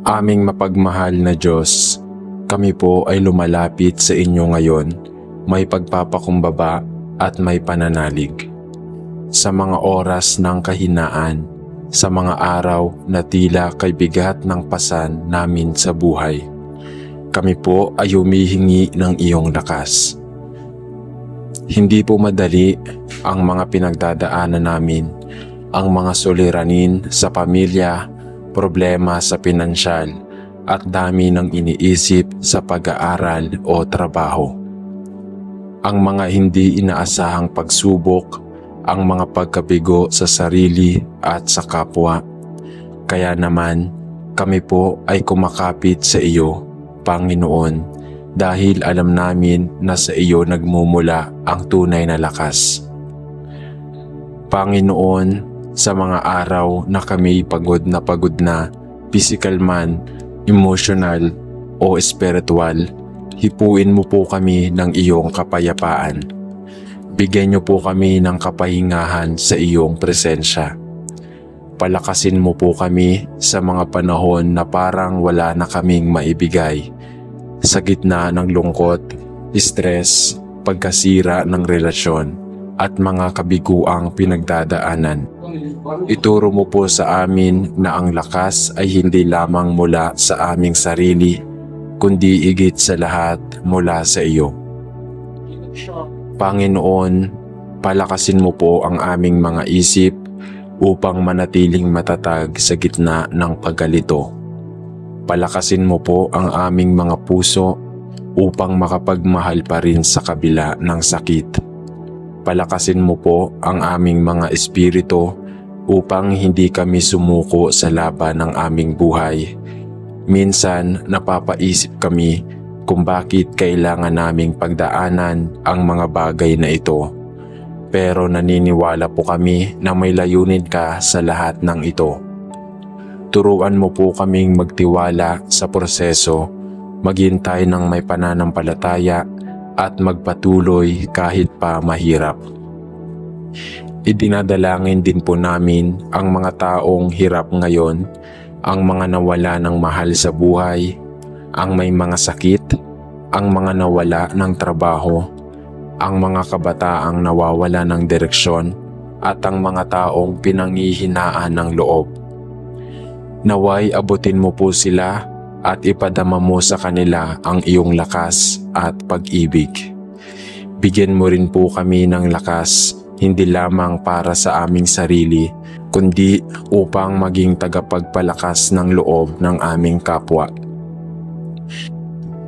Aming mapagmahal na Diyos, kami po ay lumalapit sa inyo ngayon, may pagpapakumbaba at may pananalig. Sa mga oras ng kahinaan, sa mga araw na tila kay bigat ng pasan namin sa buhay, kami po ay humihingi ng iyong lakas. Hindi po madali ang mga pinagdadaanan namin, ang mga suliranin sa pamilya, problema sa pinansyal, at dami ng iniisip sa pag-aaral o trabaho. Ang mga hindi inaasahang pagsubok, ang mga pagkabigo sa sarili at sa kapwa. Kaya naman, kami po ay kumakapit sa iyo, Panginoon, dahil alam namin na sa iyo nagmumula ang tunay na lakas. Panginoon, sa mga araw na kami pagod na, physical man, emotional o spiritual, hipuin mo po kami ng iyong kapayapaan. Bigyan niyo po kami ng kapahingahan sa iyong presensya. Palakasin mo po kami sa mga panahon na parang wala na kaming maibigay. Sa gitna ng lungkot, stress, pagkasira ng relasyon, at mga kabiguang pinagdadaanan. Ituro mo po sa amin na ang lakas ay hindi lamang mula sa aming sarili, kundi higit sa lahat mula sa iyo. Panginoon, palakasin mo po ang aming mga isip upang manatiling matatag sa gitna ng pagkalito. Palakasin mo po ang aming mga puso upang makapagmahal pa rin sa kabila ng sakit. Palakasin mo po ang aming mga espiritu upang hindi kami sumuko sa laban ng aming buhay. Minsan napapaisip kami kung bakit kailangan naming pagdaanan ang mga bagay na ito. Pero naniniwala po kami na may layunin ka sa lahat ng ito. Turuan mo po kaming magtiwala sa proseso, maghintay ng may pananampalataya, at magpatuloy kahit pa mahirap. Idinadalangin din po namin ang mga taong hirap ngayon, ang mga nawala ng mahal sa buhay, ang may mga sakit, ang mga nawala ng trabaho, ang mga kabataang nawawala ng direksyon, at ang mga taong pinanghihinaan ng loob. Naway abutin mo po sila at ipadama mo sa kanila ang iyong lakas at pag-ibig. Bigyan mo rin po kami ng lakas, hindi lamang para sa aming sarili, kundi upang maging tagapagpalakas ng loob ng aming kapwa.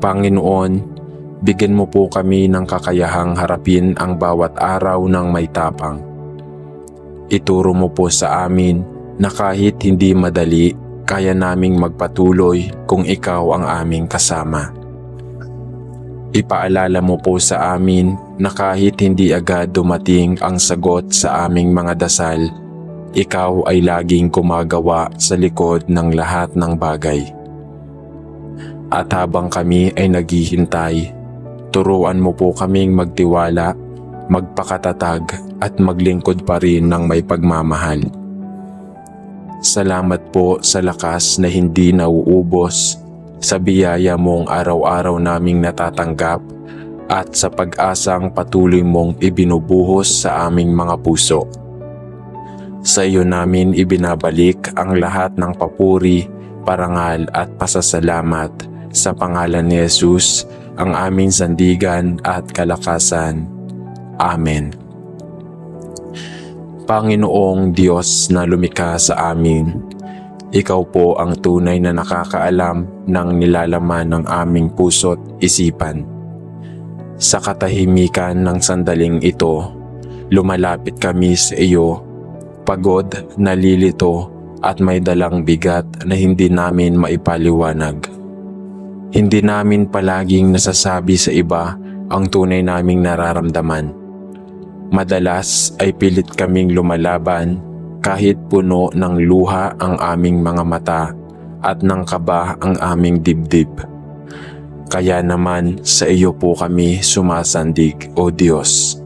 Panginoon, bigyan mo po kami ng kakayahang harapin ang bawat araw ng may tapang. Ituro mo po sa amin na kahit hindi madali, kaya naming magpatuloy kung ikaw ang aming kasama. Ipaalala mo po sa amin na kahit hindi agad dumating ang sagot sa aming mga dasal, ikaw ay laging gumagawa sa likod ng lahat ng bagay. At habang kami ay naghihintay, turuan mo po kaming magtiwala, magpakatatag at maglingkod pa rin ng may pagmamahal. Salamat po sa lakas na hindi nauubos, sa biyaya mong araw-araw naming natatanggap, at sa pag-asang patuloy mong ibinubuhos sa aming mga puso. Sa iyo namin ibinabalik ang lahat ng papuri, parangal at pasasalamat sa pangalan ni Jesus, ang aming sandigan at kalakasan. Amen. Panginoong Diyos na lumikha sa amin, ikaw po ang tunay na nakakaalam ng nilalaman ng aming puso't isipan. Sa katahimikan ng sandaling ito, lumalapit kami sa iyo, pagod, nalilito at may dalang bigat na hindi namin maipaliwanag. Hindi namin palaging nasasabi sa iba ang tunay naming nararamdaman. Madalas ay pilit kaming lumalaban kahit puno ng luha ang aming mga mata at ng kaba ang aming dibdib. Kaya naman sa iyo po kami sumasandig, O Diyos.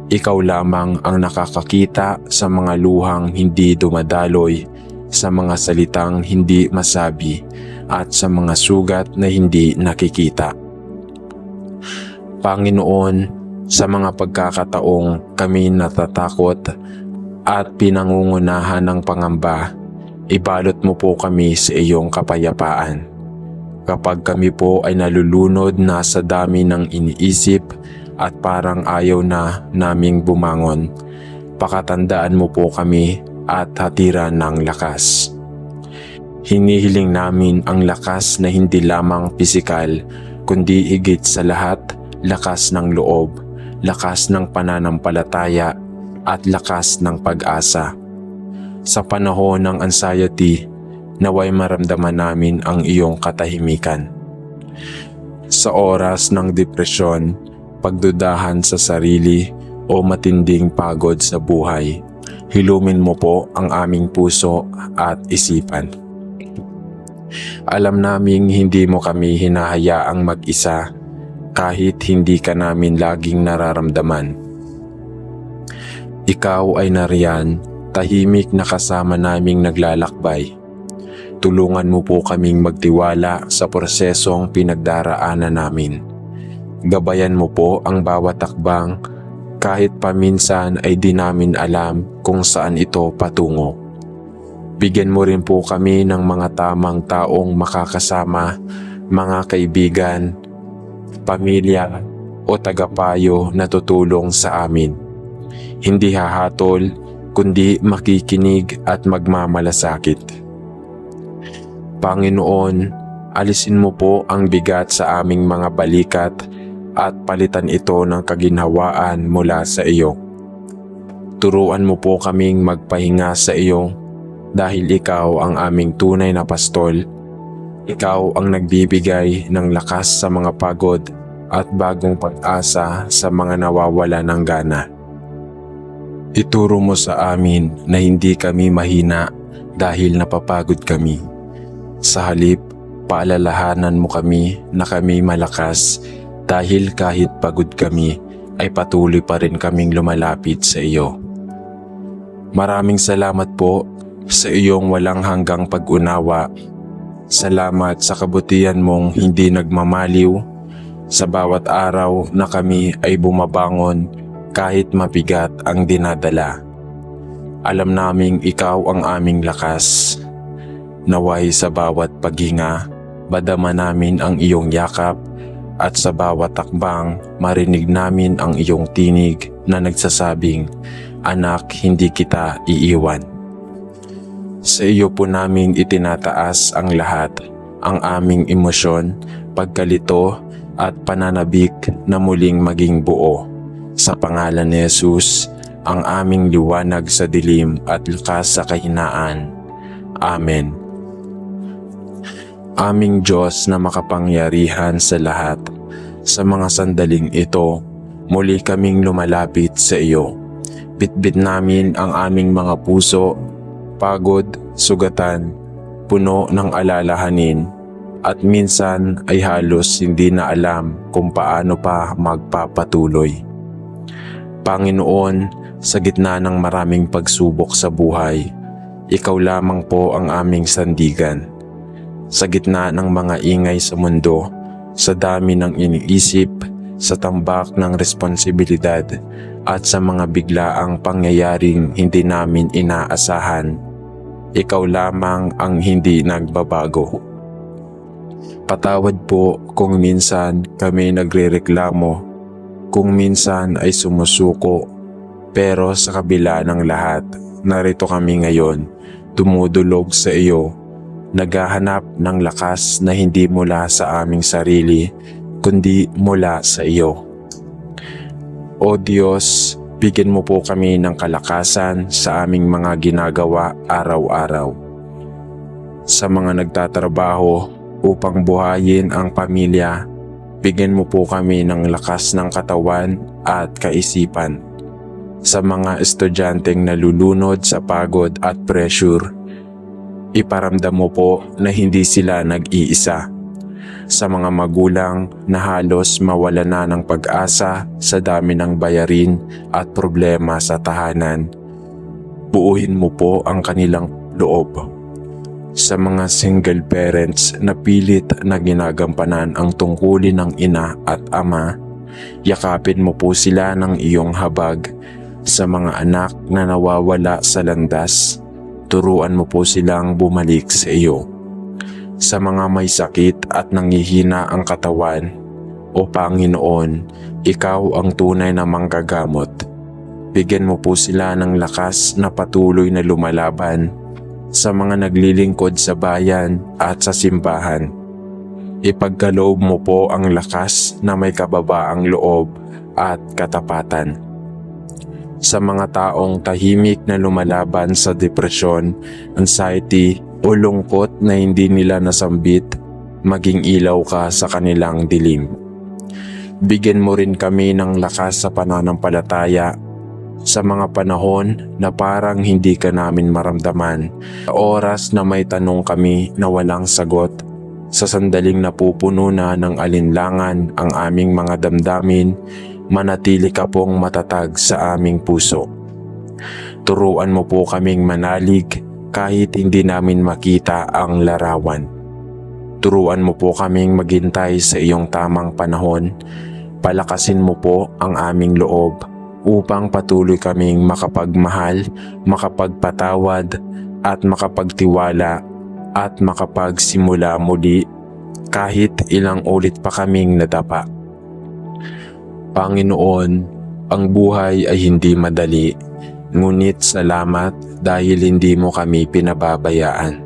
Ikaw lamang ang nakakakita sa mga luhang hindi dumadaloy, sa mga salitang hindi masabi at sa mga sugat na hindi nakikita. Panginoon, sa mga pagkakataong kami natatakot at pinangungunahan ng pangamba, ibalot mo po kami sa iyong kapayapaan. Kapag kami po ay nalulunod na sa dami ng iniisip at parang ayaw na naming bumangon, pakatandaan mo po kami at hatiran ng lakas. Hinihiling namin ang lakas na hindi lamang pisikal, kundi higit sa lahat, lakas ng loob, lakas ng pananampalataya at lakas ng pag-asa. Sa panahon ng anxiety, naway maramdaman namin ang iyong katahimikan. Sa oras ng depresyon, pagdudahan sa sarili o matinding pagod sa buhay, hilumin mo po ang aming puso at isipan. Alam naming hindi mo kami hinahayaang mag-isa kahit hindi ka namin laging nararamdaman. Ikaw ay nariyan, tahimik na kasama naming naglalakbay. Tulungan mo po kaming magtiwala sa prosesong pinagdaraanan namin. Gabayan mo po ang bawat takbang kahit paminsan ay di namin alam kung saan ito patungo. Bigyan mo rin po kami ng mga tamang taong makakasama, mga kaibigan, pamilya o tagapayo na tutulong sa amin. Hindi hahatol, kundi makikinig at magmamalasakit. Panginoon, alisin mo po ang bigat sa aming mga balikat at palitan ito ng kaginhawaan mula sa iyo. Turuan mo po kaming magpahinga sa iyo dahil ikaw ang aming tunay na pastol. Ikaw ang nagbibigay ng lakas sa mga pagod at bagong pag-asa sa mga nawawala ng gana. Ituro mo sa amin na hindi kami mahina dahil napapagod kami. Sa halip, paalalahanan mo kami na kami malakas dahil kahit pagod kami ay patuloy pa rin kaming lumalapit sa iyo. Maraming salamat po sa iyong walang hanggang pag-unawa. Salamat sa kabutihan mong hindi nagmamaliw. Sa bawat araw na kami ay bumabangon kahit mabigat ang dinadala. Alam naming ikaw ang aming lakas. Naway sa bawat paghinga, madama namin ang iyong yakap at sa bawat takbang marinig namin ang iyong tinig na nagsasabing, "Anak, hindi kita iiwan." Sa iyo po namin itinataas ang lahat, ang aming emosyon, pagkalito at pananabik na muling maging buo. Sa pangalan ni Jesus, ang aming liwanag sa dilim at lakas sa kahinaan. Amen. Aming Diyos na makapangyarihan sa lahat, sa mga sandaling ito, muli kaming lumalapit sa iyo. Bitbit namin ang aming mga puso, pagod, sugatan, puno ng alalahanin, at minsan ay halos hindi na alam kung paano pa magpapatuloy. Panginoon, sa gitna ng maraming pagsubok sa buhay, ikaw lamang po ang aming sandigan. Sa gitna ng mga ingay sa mundo, sa dami ng iniisip, sa tambak ng responsibilidad, at sa mga biglaang pangyayaring hindi namin inaasahan, ikaw lamang ang hindi nagbabago. Patawad po kung minsan kami nagrereklamo, kung minsan ay sumusuko, pero sa kabila ng lahat, narito kami ngayon, dumudulog sa iyo, naghahanap ng lakas na hindi mula sa aming sarili, kundi mula sa iyo. O Diyos, bigyan mo po kami ng kalakasan sa aming mga ginagawa araw-araw. Sa mga nagtatrabaho upang buhayin ang pamilya, bigyan mo po kami ng lakas ng katawan at kaisipan. Sa mga estudyanteng nalulunod sa pagod at pressure, iparamdam mo po na hindi sila nag-iisa. Sa mga magulang na halos mawala na ng pag-asa sa dami ng bayarin at problema sa tahanan, buuhin mo po ang kanilang loob. Sa mga single parents na pilit na ginagampanan ang tungkulin ng ina at ama, yakapin mo po sila ng iyong habag. Sa mga anak na nawawala sa landas, turuan mo po silang bumalik sa iyo. Sa mga may sakit at nanghihina ang katawan, o Panginoon, ikaw ang tunay na manggagamot. Bigyan mo po sila ng lakas na patuloy na lumalaban sa mga naglilingkod sa bayan at sa simbahan. Ipagkaloob mo po ang lakas na may kababaang loob at katapatan. Sa mga taong tahimik na lumalaban sa depresyon, anxiety o lungkot na hindi nila nasambit, maging ilaw ka sa kanilang dilim. Bigyan mo rin kami ng lakas sa pananampalataya sa mga panahon na parang hindi ka namin maramdaman, sa oras na may tanong kami na walang sagot, sa sandaling napupuno na ng alinlangan ang aming mga damdamin, manatili ka pong matatag sa aming puso. Turuan mo po kaming manalig kahit hindi namin makita ang larawan. Turuan mo po kaming maghintay sa iyong tamang panahon. Palakasin mo po ang aming loob upang patuloy kaming makapagmahal, makapagpatawad at makapagtiwala at makapagsimula muli kahit ilang ulit pa kaming nadapa. Panginoon, ang buhay ay hindi madali, ngunit salamat dahil hindi mo kami pinababayaan.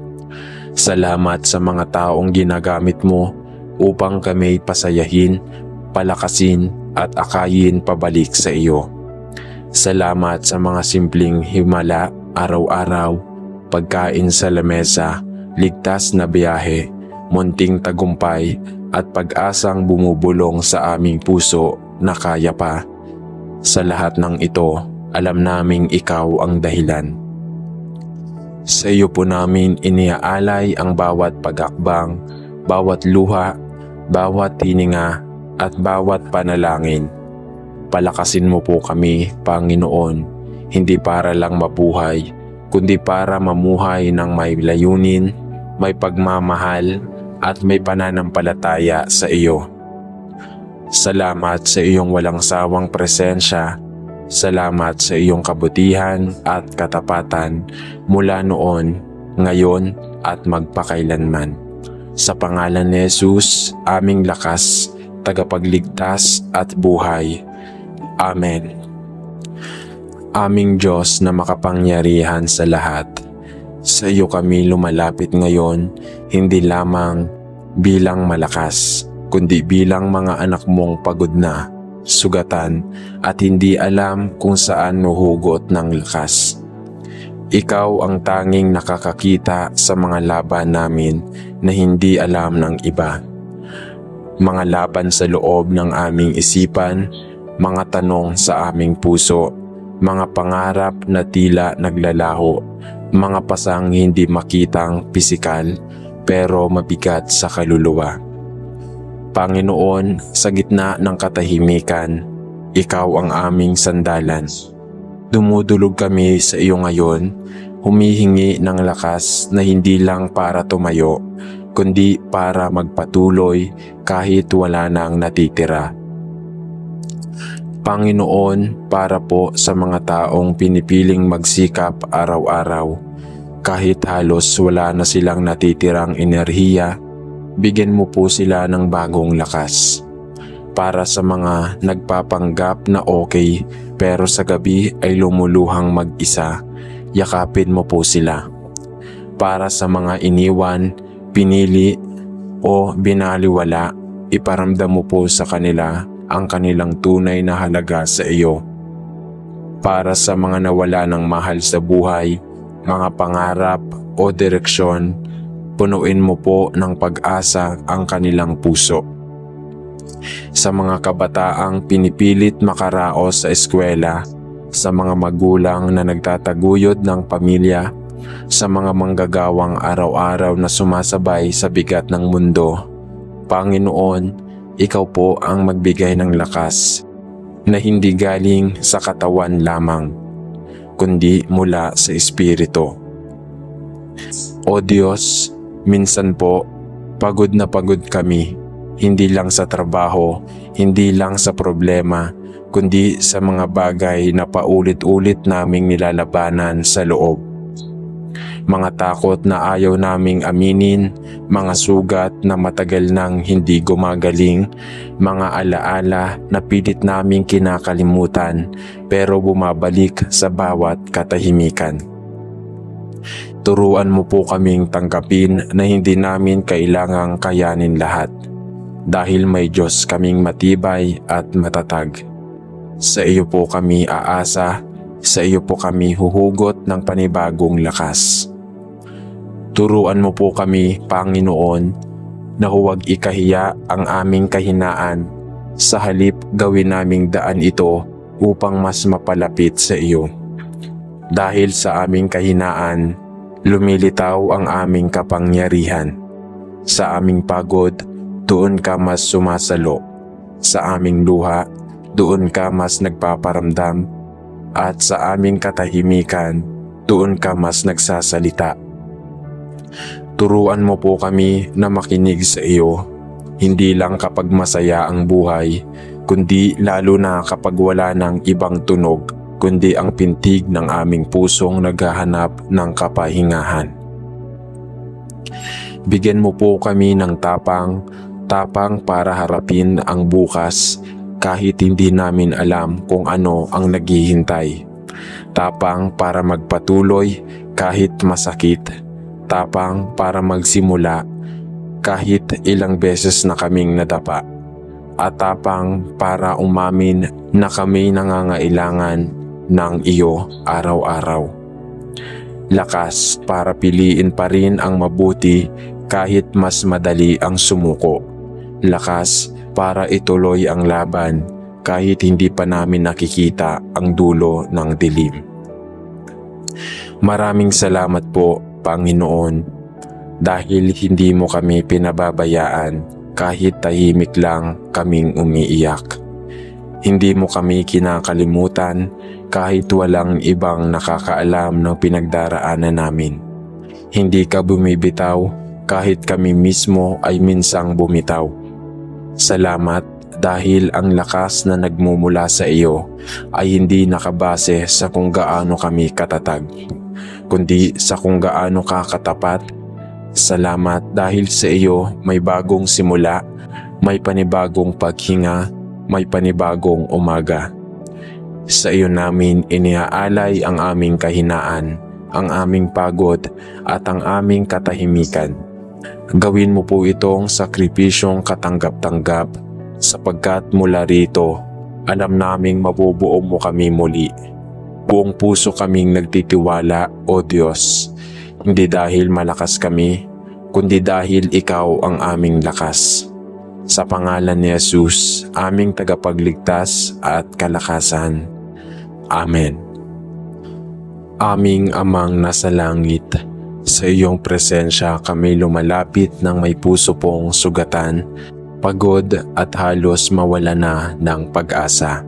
Salamat sa mga taong ginagamit mo upang kami pasayahin, palakasin at akayin pabalik sa iyo. Salamat sa mga simpleng himala araw-araw, pagkain sa lamesa, ligtas na biyahe, munting tagumpay at pag-asang bumubulong sa aming puso na kaya pa. Sa lahat ng ito, alam naming ikaw ang dahilan. Sa iyo po namin iniaalay ang bawat pag-akbang, bawat luha, bawat hininga at bawat panalangin. Palakasin mo po kami, Panginoon, hindi para lang mabuhay, kundi para mamuhay ng may layunin, may pagmamahal at may pananampalataya sa iyo. Salamat sa iyong walang sawang presensya. Salamat sa iyong kabutihan at katapatan mula noon, ngayon at magpakailanman. Sa pangalan ni Jesus, aming lakas, tagapagligtas at buhay. Amen. Aming Diyos na makapangyarihan sa lahat, sa iyo kami lumalapit ngayon, hindi lamang bilang malakas, kundi bilang mga anak mong pagod na, sugatan at hindi alam kung saan nuhugot ng lakas. Ikaw ang tanging nakakakita sa mga laban namin na hindi alam ng iba. Mga laban sa loob ng aming isipan, mga tanong sa aming puso, mga pangarap na tila naglalaho, mga pasang hindi makitang pisikal pero mabigat sa kaluluwa. Panginoon, sa gitna ng katahimikan, ikaw ang aming sandalan. Dumudulog kami sa iyo ngayon, humihingi ng lakas na hindi lang para tumayo, kundi para magpatuloy kahit wala nang natitira. Panginoon, para po sa mga taong pinipiling magsikap araw-araw, kahit halos wala na silang natitirang enerhiya, bigyan mo po sila ng bagong lakas. Para sa mga nagpapanggap na okay pero sa gabi ay lumuluhang mag-isa, yakapin mo po sila. Para sa mga iniwan, pinili o binaliwala, iparamdam mo po sa kanila ang kanilang tunay na halaga sa iyo. Para sa mga nawala ng mahal sa buhay, mga pangarap o direksyon, punuin mo po ng pag-asa ang kanilang puso. Sa mga kabataang pinipilit makaraos sa eskwela, sa mga magulang na nagtataguyod ng pamilya, sa mga manggagawang araw-araw na sumasabay sa bigat ng mundo, Panginoon, ikaw po ang magbigay ng lakas na hindi galing sa katawan lamang, kundi mula sa Espiritu. O Diyos, minsan po, pagod na pagod kami, hindi lang sa trabaho, hindi lang sa problema, kundi sa mga bagay na paulit-ulit naming nilalabanan sa loob. Mga takot na ayaw naming aminin, mga sugat na matagal nang hindi gumagaling, mga alaala na pilit naming kinakalimutan pero bumabalik sa bawat katahimikan. Turuan mo po kaming tanggapin na hindi namin kailangang kayanin lahat dahil may Diyos kaming matibay at matatag. Sa iyo po kami aasa, sa iyo po kami huhugot ng panibagong lakas. Turuan mo po kami, Panginoon, na huwag ikahiya ang aming kahinaan, sa halip gawin naming daan ito upang mas mapalapit sa iyo. Dahil sa aming kahinaan, lumilitaw ang aming kapangyarihan. Sa aming pagod, doon ka mas sumasalo. Sa aming luha, doon ka mas nagpaparamdam. At sa aming katahimikan, doon ka mas nagsasalita. Turuan mo po kami na makinig sa iyo, hindi lang kapag masaya ang buhay, kundi lalo na kapag wala ng ibang tunog, kundi ang pintig ng aming pusong naghahanap ng kapahingahan. Bigyan mo po kami ng tapang para harapin ang bukas kahit hindi namin alam kung ano ang naghihintay. Tapang para magpatuloy kahit masakit. Tapang para magsimula kahit ilang beses na kaming nadapa. At tapang para umamin na kami nangangailangan ng iyo araw-araw. Lakas para piliin pa rin ang mabuti kahit mas madali ang sumuko. Lakas para ituloy ang laban kahit hindi pa namin nakikita ang dulo ng dilim. Maraming salamat po, Panginoon, dahil hindi mo kami pinababayaan kahit tahimik lang kaming umiiyak. Hindi mo kami kinakalimutan kahit walang ibang nakakaalam ng pinagdaraanan namin. Hindi ka bumibitaw kahit kami mismo ay minsang bumitaw. Salamat dahil ang lakas na nagmumula sa iyo ay hindi nakabase sa kung gaano kami katatag, kundi sa kung gaano ka katapat. Salamat dahil sa iyo may bagong simula, may panibagong paghinga, may panibagong umaga. Sa iyo namin iniaalay ang aming kahinaan, ang aming pagod at ang aming katahimikan. Gawin mo po itong sakripisyong katanggap-tanggap sapagkat mula rito alam naming mabubuo mo kami muli. Buong puso kaming nagtitiwala, O Diyos, hindi dahil malakas kami, kundi dahil ikaw ang aming lakas. Sa pangalan ni Jesus, aming tagapagligtas at kalakasan. Amen. Aming Amang nasa langit, sa iyong presensya kami lumalapit ng may puso pong sugatan, pagod at halos mawala na ng pag-asa.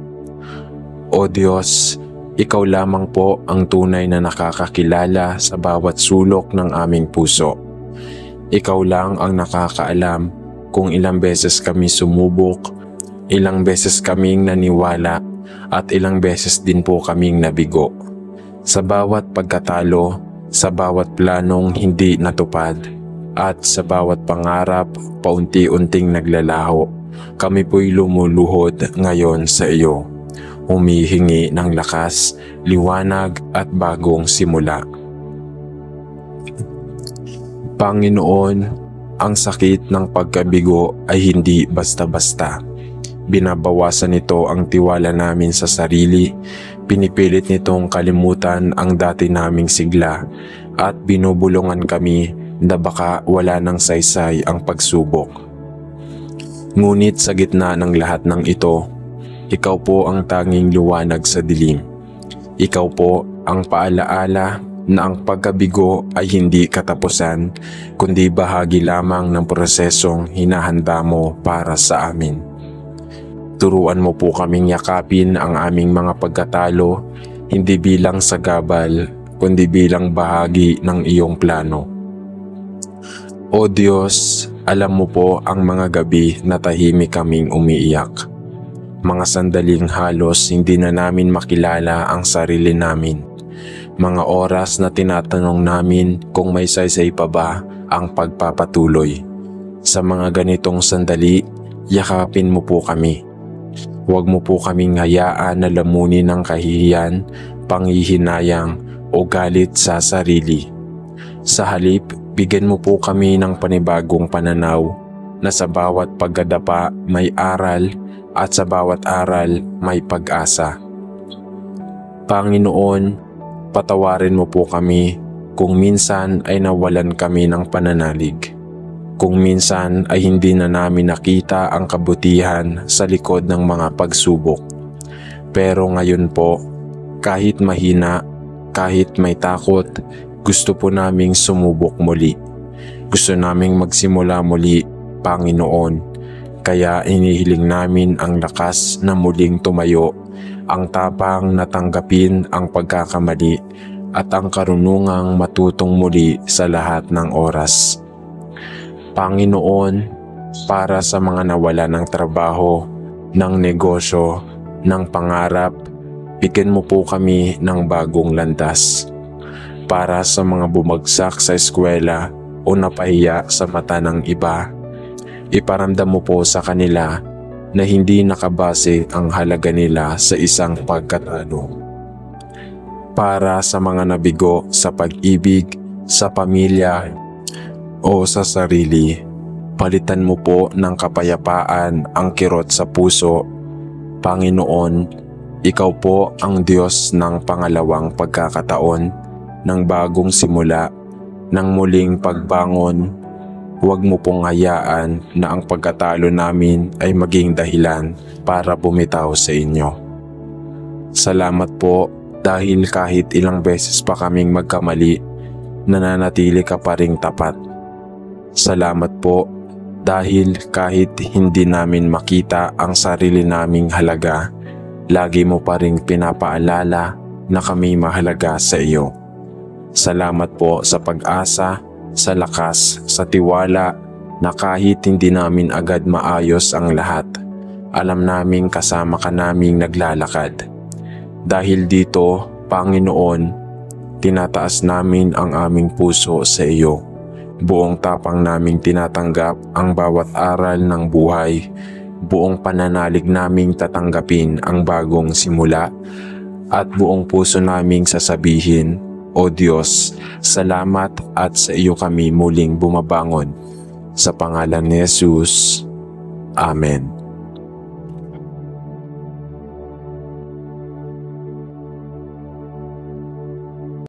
O Diyos, ikaw lamang po ang tunay na nakakakilala sa bawat sulok ng aming puso. Ikaw lang ang nakakaalam kung ilang beses kami sumubok, ilang beses kaming naniwala at ilang beses din po kaming nabigo. Sa bawat pagkatalo, sa bawat planong hindi natupad, at sa bawat pangarap paunti-unting naglalaho, kami po'y lumuluhod ngayon sa iyo. Humihingi ng lakas, liwanag at bagong simula. Panginoon, ang sakit ng pagkabigo ay hindi basta-basta. Binabawasan nito ang tiwala namin sa sarili, pinipilit nitong kalimutan ang dati naming sigla at binubulungan kami na baka wala ng saysay ang pagsubok. Ngunit sa gitna ng lahat ng ito, ikaw po ang tanging liwanag sa dilim. Ikaw po ang paalaala na ang pagkabigo ay hindi katapusan, kundi bahagi lamang ng prosesong hinahanda mo para sa amin. Turuan mo po kaming yakapin ang aming mga pagkatalo, hindi bilang sagabal, kundi bilang bahagi ng iyong plano. O Diyos, alam mo po ang mga gabi na tahimik kaming umiiyak. Mga sandaling halos hindi na namin makilala ang sarili namin. Mga oras na tinatanong namin kung may saysay pa ba ang pagpapatuloy. Sa mga ganitong sandali, yakapin mo po kami. Huwag mo po kaming hayaan na lamunin ng kahihiyan, panghihinayang o galit sa sarili. Sa halip, bigyan mo po kami ng panibagong pananaw na sa bawat pagdadapa may aral at sa bawat aral may pag-asa. Panginoon, patawarin mo po kami kung minsan ay nawalan kami ng pananalig. Kung minsan ay hindi na namin nakita ang kabutihan sa likod ng mga pagsubok. Pero ngayon po, kahit mahina, kahit may takot, gusto po naming sumubok muli. Gusto naming magsimula muli, Panginoon. Kaya inihiling namin ang lakas na muling tumayo, ang tapang na tanggapin ang pagkakamali, at ang karunungang matutong muli sa lahat ng oras. Panginoon, para sa mga nawala ng trabaho, ng negosyo, ng pangarap, bigyan mo po kami ng bagong landas. Para sa mga bumagsak sa eskwela o napahiya sa mata ng iba, iparamdam mo po sa kanila na hindi nakabase ang halaga nila sa isang pagkatalo. Para sa mga nabigo sa pag-ibig, sa pamilya o sa sarili, palitan mo po ng kapayapaan ang kirot sa puso. Panginoon, ikaw po ang Diyos ng pangalawang pagkakataon, ng bagong simula, ng muling pagbangon. Huwag mo pong hayaan na ang pagkatalo namin ay maging dahilan para bumitaw sa inyo. Salamat po dahil kahit ilang beses pa kaming magkamali, nananatili ka pa ring tapat. Salamat po dahil kahit hindi namin makita ang sarili naming halaga, lagi mo pa ring pinapaalala na kami mahalaga sa iyo. Salamat po sa pag-asa, sa lakas, sa tiwala na kahit hindi namin agad maayos ang lahat, alam naming kasama ka naming naglalakad. Dahil dito, Panginoon, tinataas namin ang aming puso sa iyo. Buong tapang naming tinatanggap ang bawat aral ng buhay. Buong pananalig naming tatanggapin ang bagong simula. At buong puso naming sasabihin, O Diyos, salamat at sa iyo kami muling bumabangon. Sa pangalan ni Jesus. Amen.